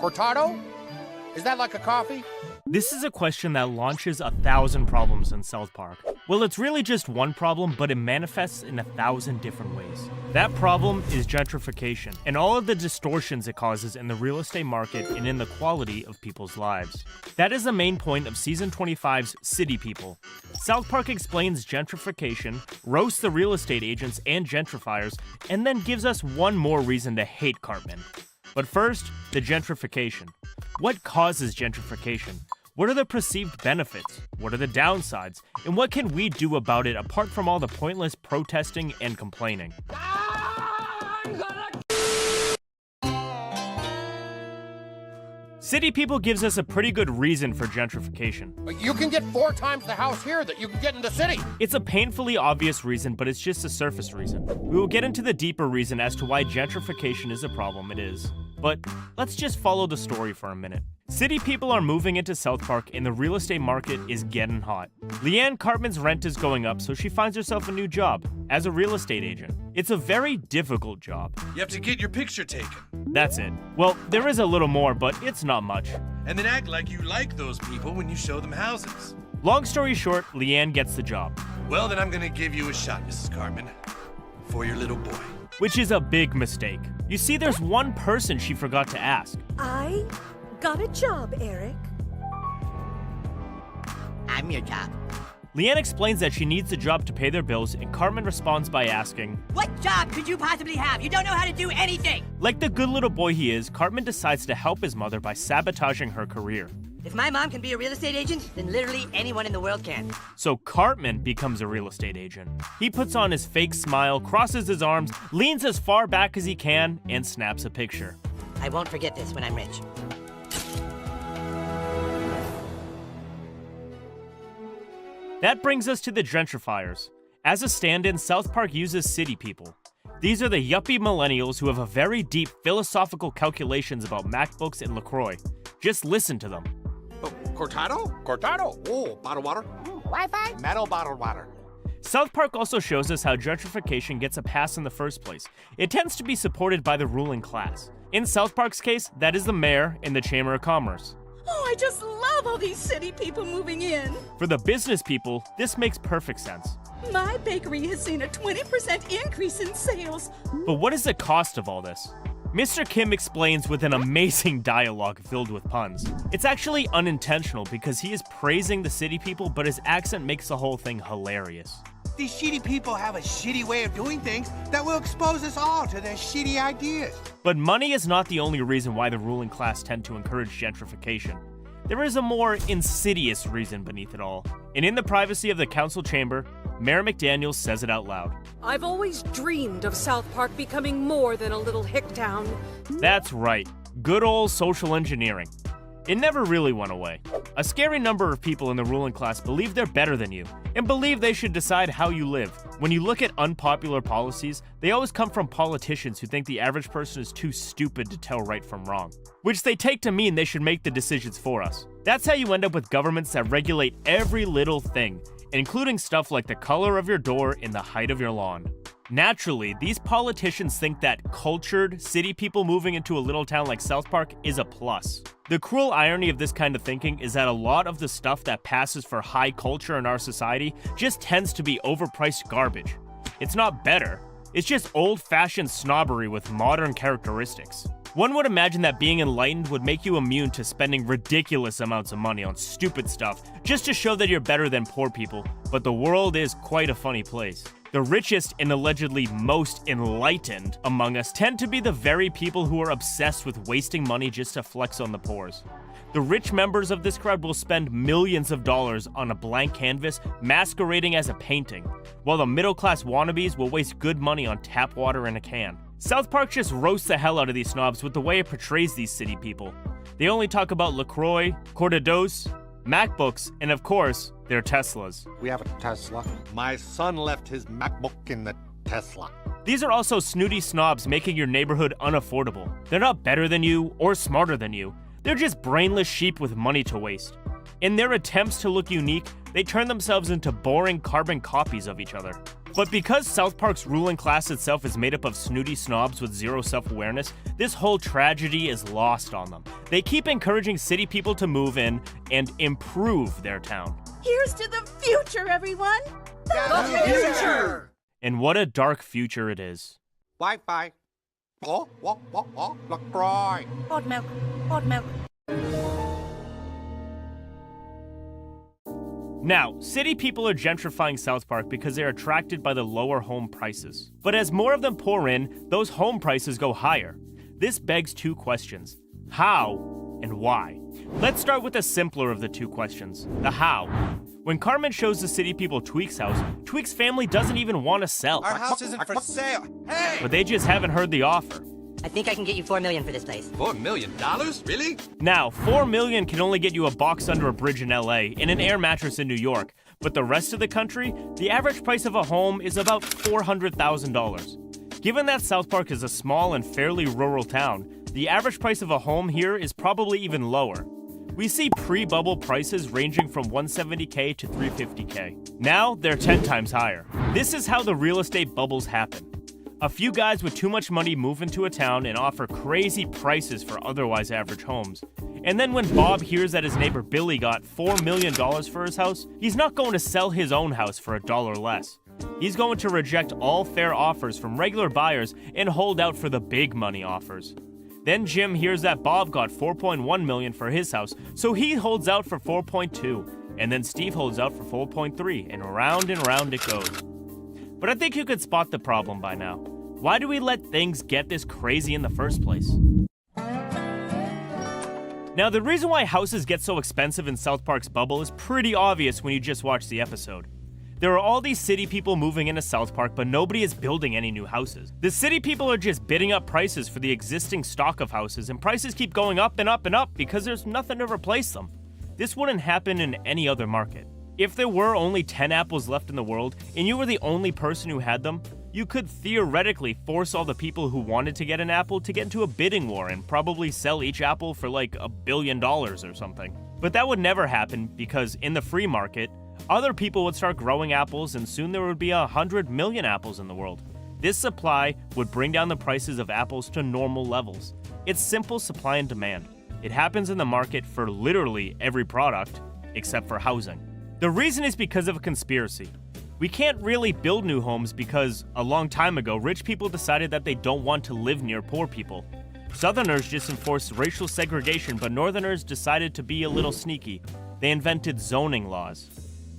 Cortado? Is that like a coffee? This is a question that launches 1,000 problems in South Park. Well, it's really just one problem, but it manifests in 1,000 different ways. That problem is gentrification, and all of the distortions it causes in the real estate market and in the quality of people's lives. That is the main point of Season 25's City People. South Park explains gentrification, roasts the real estate agents and gentrifiers, and then gives us one more reason to hate Cartman. But first, the gentrification. What causes gentrification? What are the perceived benefits? What are the downsides? And what can we do about it apart from all the pointless protesting and complaining? City People gives us a pretty good reason for gentrification. You can get 4 times the house here that you can get in the city. It's a painfully obvious reason, but it's just a surface reason. We will get into the deeper reason as to why gentrification is a problem it is. But let's just follow the story for a minute. City people are moving into South Park and the real estate market is getting hot. Leanne Cartman's rent is going up, so she finds herself a new job as a real estate agent. It's a very difficult job. You have to get your picture taken. That's it. Well, there is a little more, but it's not much. And then act like you like those people when you show them houses. Long story short, Leanne gets the job. Well, then I'm gonna give you a shot, Mrs. Cartman. For your little boy. Which is a big mistake. You see, there's one person she forgot to ask. I got a job, Eric. I'm your job. Leanne explains that she needs the job to pay their bills, and Cartman responds by asking, What job could you possibly have? You don't know how to do anything! Like the good little boy he is, Cartman decides to help his mother by sabotaging her career. If my mom can be a real estate agent, then literally anyone in the world can. So Cartman becomes a real estate agent. He puts on his fake smile, crosses his arms, leans as far back as he can, and snaps a picture. I won't forget this when I'm rich. That brings us to the gentrifiers. As a stand-in, South Park uses city people. These are the yuppie millennials who have a very deep philosophical calculations about MacBooks and LaCroix. Just listen to them. Oh, Cortado? Cortado. Oh, bottled water. Wi-Fi? Metal bottled water. South Park also shows us how gentrification gets a pass in the first place. It tends to be supported by the ruling class. In South Park's case, that is the mayor and the Chamber of Commerce. Oh, I just love all these city people moving in. For the business people, this makes perfect sense. My bakery has seen a 20% increase in sales. But what is the cost of all this? Mr. Kim explains with an amazing dialogue filled with puns. It's actually unintentional because he is praising the city people, but his accent makes the whole thing hilarious. These shitty people have a shitty way of doing things that will expose us all to their shitty ideas. But money is not the only reason why the ruling class tend to encourage gentrification. There is a more insidious reason beneath it all. And in the privacy of the council chamber, Mayor McDaniel says it out loud. I've always dreamed of South Park becoming more than a little hick town. That's right. Good old social engineering. It never really went away. A scary number of people in the ruling class believe they're better than you, and believe they should decide how you live. When you look at unpopular policies, they always come from politicians who think the average person is too stupid to tell right from wrong, which they take to mean they should make the decisions for us. That's how you end up with governments that regulate every little thing, including stuff like the color of your door and the height of your lawn. Naturally, these politicians think that cultured, city people moving into a little town like South Park is a plus. The cruel irony of this kind of thinking is that a lot of the stuff that passes for high culture in our society just tends to be overpriced garbage. It's not better, it's just old-fashioned snobbery with modern characteristics. One would imagine that being enlightened would make you immune to spending ridiculous amounts of money on stupid stuff just to show that you're better than poor people, but the world is quite a funny place. The richest and allegedly most enlightened among us tend to be the very people who are obsessed with wasting money just to flex on the poors. The rich members of this crowd will spend millions of dollars on a blank canvas masquerading as a painting, while the middle-class wannabes will waste good money on tap water in a can. South Park just roasts the hell out of these snobs with the way it portrays these city people. They only talk about LaCroix, Cortados, MacBooks, and of course, their Teslas. We have a Tesla. My son left his MacBook in the Tesla. These are also snooty snobs making your neighborhood unaffordable. They're not better than you or smarter than you. They're just brainless sheep with money to waste. In their attempts to look unique, they turn themselves into boring carbon copies of each other. But because South Park's ruling class itself is made up of snooty snobs with zero self-awareness, this whole tragedy is lost on them. They keep encouraging city people to move in and improve their town. Here's to the future, everyone! The future! And what a dark future it is. Wi-Fi. LaCroix. Hot milk. Hot milk. Now, city people are gentrifying South Park because they are attracted by the lower home prices. But as more of them pour in, those home prices go higher. This begs two questions: how and why? Let's start with the simpler of the two questions, the how. When Carmen shows the city people Tweek's house, Tweek's family doesn't even want to sell. Our house isn't for sale. Hey! But they just haven't heard the offer. I think I can get you $4 million for this place. $4 million? Really? Now, $4 million can only get you a box under a bridge in LA and an air mattress in New York, but the rest of the country, the average price of a home is about $400,000. Given that South Park is a small and fairly rural town, the average price of a home here is probably even lower. We see pre-bubble prices ranging from $170K to $350K. Now, they're 10 times higher. This is how the real estate bubbles happen. A few guys with too much money move into a town and offer crazy prices for otherwise average homes. And then when Bob hears that his neighbor Billy got $4 million for his house, he's not going to sell his own house for $1 less. He's going to reject all fair offers from regular buyers and hold out for the big money offers. Then Jim hears that Bob got $4.1 million for his house, so he holds out for $4.2. And then Steve holds out for $4.3, and round it goes. But I think you could spot the problem by now. Why do we let things get this crazy in the first place? Now, the reason why houses get so expensive in South Park's bubble is pretty obvious when you just watch the episode. There are all these city people moving into South Park, but nobody is building any new houses. The city people are just bidding up prices for the existing stock of houses, and prices keep going up and up and up because there's nothing to replace them. This wouldn't happen in any other market. If there were only 10 apples left in the world, and you were the only person who had them, you could theoretically force all the people who wanted to get an apple to get into a bidding war and probably sell each apple for like $1 billion or something. But that would never happen because in the free market, other people would start growing apples and soon there would be 100 million apples in the world. This supply would bring down the prices of apples to normal levels. It's simple supply and demand. It happens in the market for literally every product, except for housing. The reason is because of a conspiracy. We can't really build new homes because a long time ago, rich people decided that they don't want to live near poor people. Southerners just enforced racial segregation, but Northerners decided to be a little sneaky. They invented zoning laws.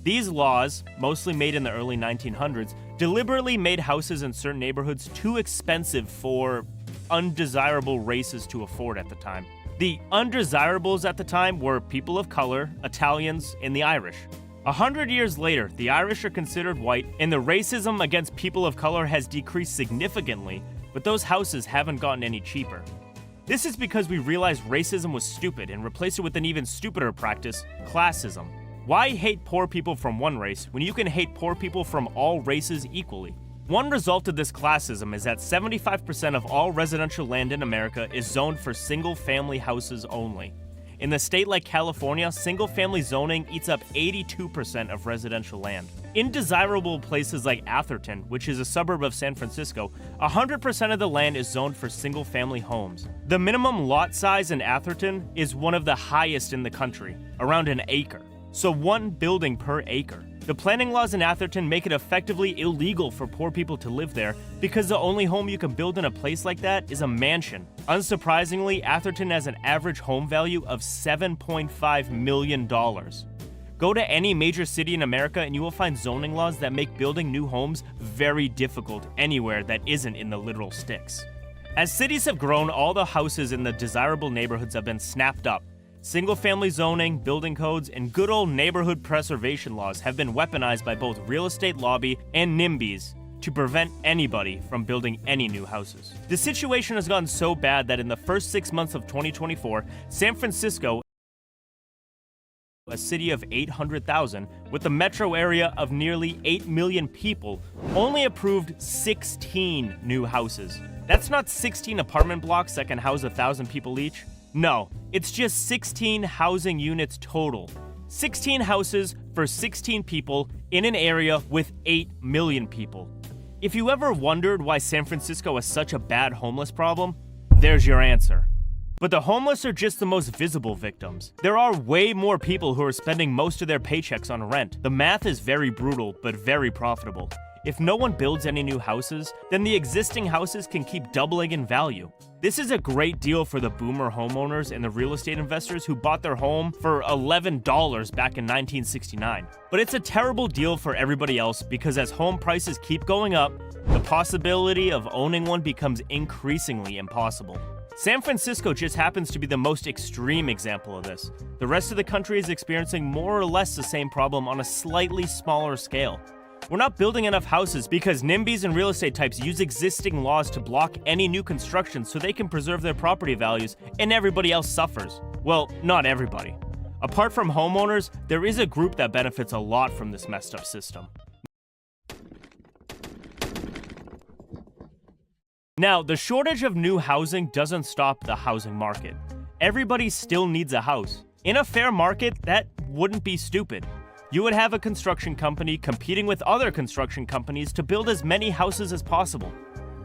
These laws, mostly made in the early 1900s, deliberately made houses in certain neighborhoods too expensive for undesirable races to afford at the time. The undesirables at the time were people of color, Italians, and the Irish. 100 years later, the Irish are considered white, and the racism against people of color has decreased significantly, but those houses haven't gotten any cheaper. This is because we realized racism was stupid and replaced it with an even stupider practice, classism. Why hate poor people from one race when you can hate poor people from all races equally? One result of this classism is that 75% of all residential land in America is zoned for single-family houses only. In a state like California, single-family zoning eats up 82% of residential land. In desirable places like Atherton, which is a suburb of San Francisco, 100% of the land is zoned for single-family homes. The minimum lot size in Atherton is one of the highest in the country, around an acre. So 1 building per acre. The planning laws in Atherton make it effectively illegal for poor people to live there because the only home you can build in a place like that is a mansion. Unsurprisingly, Atherton has an average home value of $7.5 million. Go to any major city in America and you will find zoning laws that make building new homes very difficult anywhere that isn't in the literal sticks. As cities have grown, all the houses in the desirable neighborhoods have been snapped up. Single-family zoning, building codes, and good old neighborhood preservation laws have been weaponized by both real estate lobby and NIMBYs to prevent anybody from building any new houses. The situation has gotten so bad that in the first 6 months of 2024, San Francisco, a city of 800,000, with a metro area of nearly 8 million people, only approved 16 new houses. That's not 16 apartment blocks that can house 1,000 people each. No, it's just 16 housing units total. 16 houses for 16 people in an area with 8 million people. If you ever wondered why San Francisco has such a bad homeless problem, there's your answer. But the homeless are just the most visible victims. There are way more people who are spending most of their paychecks on rent. The math is very brutal, but very profitable. If no one builds any new houses, then the existing houses can keep doubling in value. This is a great deal for the boomer homeowners and the real estate investors who bought their home for $11 back in 1969. But it's a terrible deal for everybody else because as home prices keep going up, the possibility of owning one becomes increasingly impossible. San Francisco just happens to be the most extreme example of this. The rest of the country is experiencing more or less the same problem on a slightly smaller scale. We're not building enough houses because NIMBYs and real estate types use existing laws to block any new construction so they can preserve their property values, and everybody else suffers. Well, not everybody. Apart from homeowners, there is a group that benefits a lot from this messed up system. Now, the shortage of new housing doesn't stop the housing market. Everybody still needs a house. In a fair market, that wouldn't be stupid. You would have a construction company competing with other construction companies to build as many houses as possible.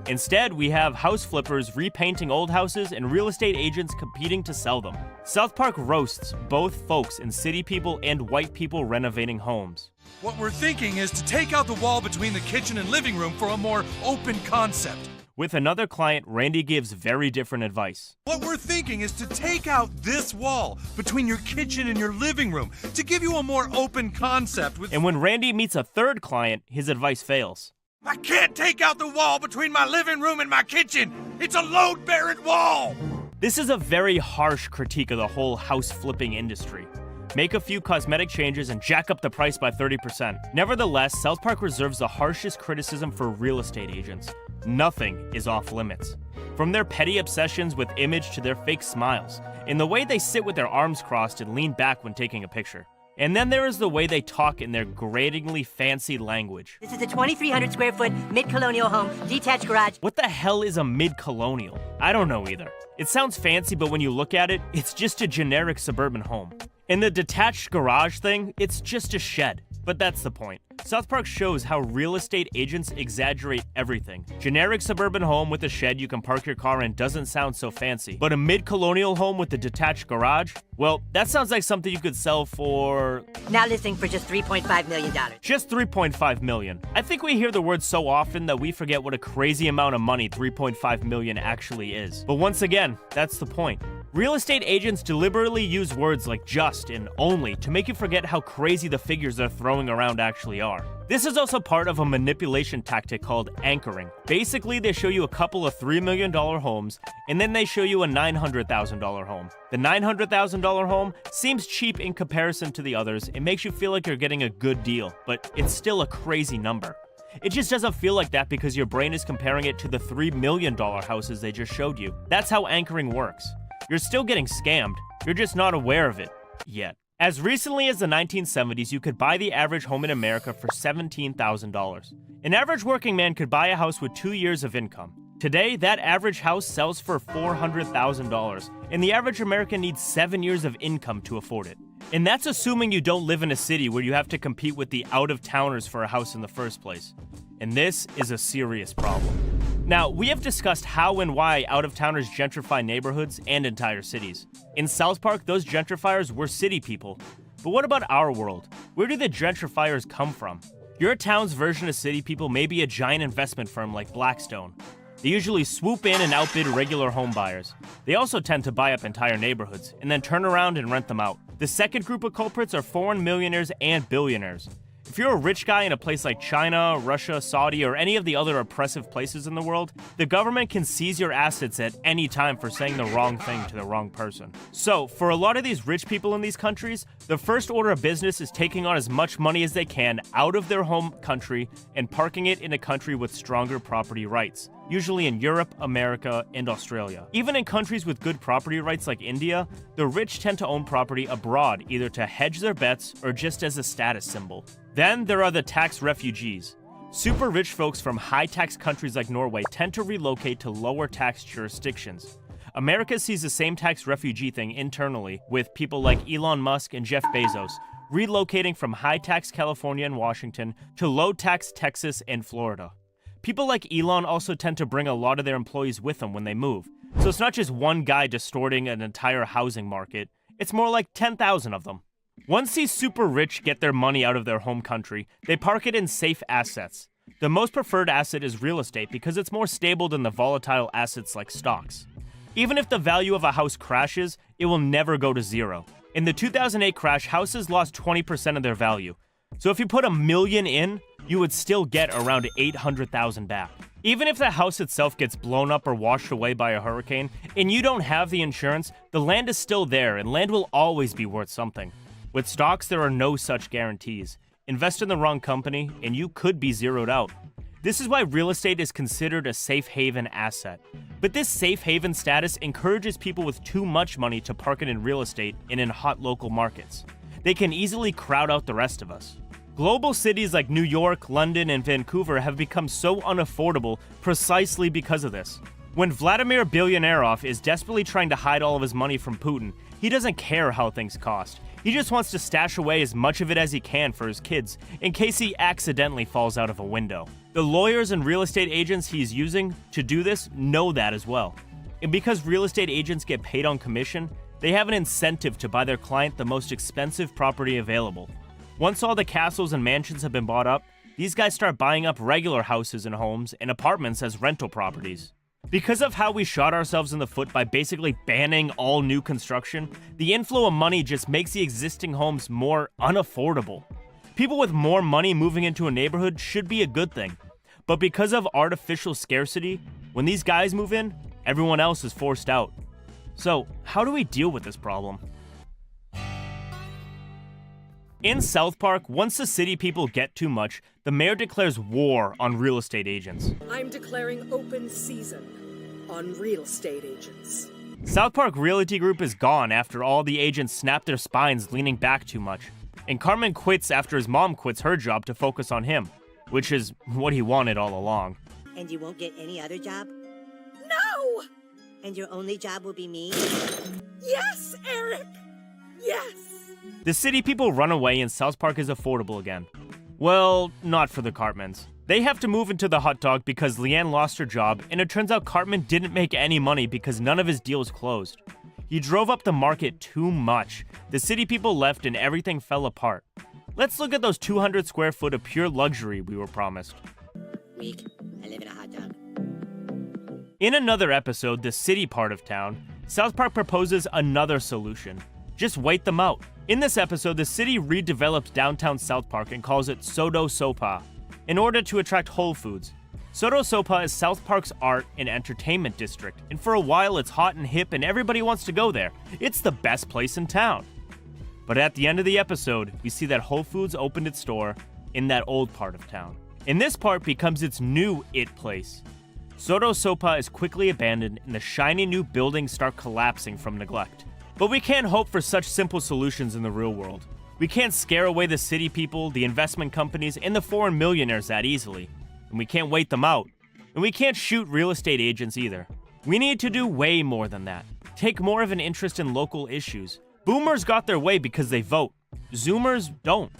Instead, we have house flippers repainting old houses and real estate agents competing to sell them. South Park roasts both folks and city people and white people renovating homes. What we're thinking is to take out the wall between the kitchen and living room for a more open concept. With another client, Randy gives very different advice. What we're thinking is to take out this wall between your kitchen and your living room to give you a more open concept with... And when Randy meets a third client, his advice fails. I can't take out the wall between my living room and my kitchen! It's a load-bearing wall! This is a very harsh critique of the whole house flipping industry. Make a few cosmetic changes and jack up the price by 30%. Nevertheless, South Park reserves the harshest criticism for real estate agents. Nothing is off limits. From their petty obsessions with image to their fake smiles, in the way they sit with their arms crossed and lean back when taking a picture. And then there is the way they talk in their gratingly fancy language. This is a 2,300 square foot mid-colonial home, detached garage. What the hell is a mid-colonial? I don't know either. It sounds fancy, but when you look at it, it's just a generic suburban home. And the detached garage thing, it's just a shed. But that's the point. South Park shows how real estate agents exaggerate everything. Generic suburban home with a shed you can park your car in doesn't sound so fancy. But a mid-colonial home with a detached garage? Well, that sounds like something you could sell for... Now listing for just $3.5 million. Just $3.5 million. I think we hear the word so often that we forget what a crazy amount of money $3.5 million actually is. But once again, that's the point. Real estate agents deliberately use words like just and only to make you forget how crazy the figures they're throwing around actually are. This is also part of a manipulation tactic called anchoring. Basically, they show you a couple of $3 million homes, and then they show you a $900,000 home. The $900,000 home seems cheap in comparison to the others. It makes you feel like you're getting a good deal, but it's still a crazy number. It just doesn't feel like that because your brain is comparing it to the $3 million houses they just showed you. That's how anchoring works. You're still getting scammed. You're just not aware of it yet. As recently as the 1970s, you could buy the average home in America for $17,000. An average working man could buy a house with 2 years of income. Today, that average house sells for $400,000, and the average American needs 7 years of income to afford it. And that's assuming you don't live in a city where you have to compete with the out-of-towners for a house in the first place. And this is a serious problem. Now, we have discussed how and why out-of-towners gentrify neighborhoods and entire cities. In South Park, those gentrifiers were city people. But what about our world? Where do the gentrifiers come from? Your town's version of city people may be a giant investment firm like Blackstone. They usually swoop in and outbid regular home buyers. They also tend to buy up entire neighborhoods and then turn around and rent them out. The second group of culprits are foreign millionaires and billionaires. If you're a rich guy in a place like China, Russia, Saudi, or any of the other oppressive places in the world, the government can seize your assets at any time for saying the wrong thing to the wrong person. So, for a lot of these rich people in these countries, the first order of business is taking on as much money as they can out of their home country and parking it in a country with stronger property rights, usually in Europe, America, and Australia. Even in countries with good property rights like India, the rich tend to own property abroad, either to hedge their bets or just as a status symbol. Then there are the tax refugees. Super rich folks from high-tax countries like Norway tend to relocate to lower-tax jurisdictions. America sees the same tax refugee thing internally with people like Elon Musk and Jeff Bezos. relocating from high-tax California and Washington to low-tax Texas and Florida. People like Elon also tend to bring a lot of their employees with them when they move. So it's not just one guy distorting an entire housing market, it's more like 10,000 of them. Once these super rich get their money out of their home country, they park it in safe assets. The most preferred asset is real estate because it's more stable than the volatile assets like stocks. Even if the value of a house crashes, it will never go to zero. In the 2008 crash, houses lost 20% of their value. So if you put $1 million in, you would still get around 800,000 back. Even if the house itself gets blown up or washed away by a hurricane, and you don't have the insurance, the land is still there and land will always be worth something. With stocks, there are no such guarantees. Invest in the wrong company, and you could be zeroed out. This is why real estate is considered a safe haven asset. But this safe haven status encourages people with too much money to park it in real estate and in hot local markets. They can easily crowd out the rest of us. Global cities like New York, London, and Vancouver have become so unaffordable precisely because of this. When Vladimir Billionarov is desperately trying to hide all of his money from Putin, he doesn't care how things cost. He just wants to stash away as much of it as he can for his kids, in case he accidentally falls out of a window. The lawyers and real estate agents he's using to do this know that as well. And because real estate agents get paid on commission, they have an incentive to buy their client the most expensive property available. Once all the castles and mansions have been bought up, these guys start buying up regular houses and homes and apartments as rental properties. Because of how we shot ourselves in the foot by basically banning all new construction, the inflow of money just makes the existing homes more unaffordable. People with more money moving into a neighborhood should be a good thing. But because of artificial scarcity, when these guys move in, everyone else is forced out. So, how do we deal with this problem? In South Park, once the city people get too much, the mayor declares war on real estate agents. I'm declaring open season on real estate agents. South Park Realty Group is gone after all the agents snap their spines leaning back too much. And Cartman quits after his mom quits her job to focus on him, which is what he wanted all along. And you won't get any other job? No! And your only job will be me? Yes, Eric! Yes! The city people run away and South Park is affordable again. Well, not for the Cartmans. They have to move into the hot dog because Leanne lost her job, and it turns out Cartman didn't make any money because none of his deals closed. He drove up the market too much. The city people left and everything fell apart. Let's look at those 200 square foot of pure luxury we were promised. Weak. I live in a hot dog. In another episode, the city part of town, South Park proposes another solution. Just wait them out. In this episode, the city redevelops downtown South Park and calls it Sodo Sopa in order to attract Whole Foods. Sodo Sopa is South Park's art and entertainment district, and for a while it's hot and hip and everybody wants to go there. It's the best place in town. But at the end of the episode, we see that Whole Foods opened its store in that old part of town. And this part becomes its new it place. Sodo Sopa is quickly abandoned and the shiny new buildings start collapsing from neglect. But we can't hope for such simple solutions in the real world. We can't scare away the city people, the investment companies, and the foreign millionaires that easily. And we can't wait them out. And we can't shoot real estate agents either. We need to do way more than that. Take more of an interest in local issues. Boomers got their way because they vote. Zoomers don't.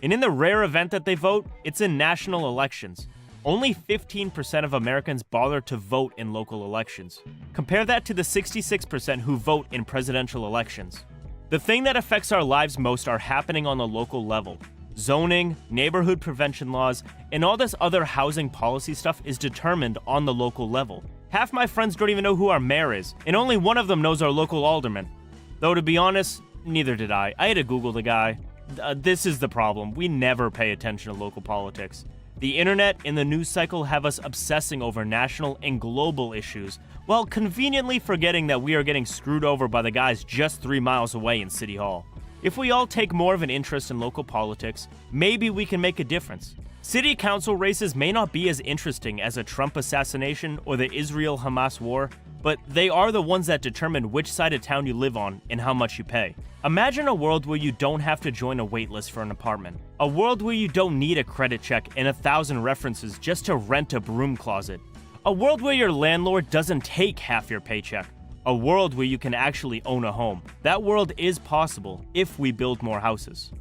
And in the rare event that they vote, it's in national elections. Only 15% of Americans bother to vote in local elections. Compare that to the 66% who vote in presidential elections. The thing that affects our lives most are happening on the local level. Zoning, neighborhood prevention laws, and all this other housing policy stuff is determined on the local level. Half my friends don't even know who our mayor is, and only one of them knows our local alderman. Though to be honest, neither did I. I had to Google the guy. This is the problem. We never pay attention to local politics. The internet and the news cycle have us obsessing over national and global issues, while conveniently forgetting that we are getting screwed over by the guys just 3 miles away in City Hall. If we all take more of an interest in local politics, maybe we can make a difference. City council races may not be as interesting as a Trump assassination or the Israel-Hamas war, but they are the ones that determine which side of town you live on and how much you pay. Imagine a world where you don't have to join a waitlist for an apartment. A world where you don't need a credit check and 1,000 references just to rent a broom closet. A world where your landlord doesn't take half your paycheck. A world where you can actually own a home. That world is possible if we build more houses.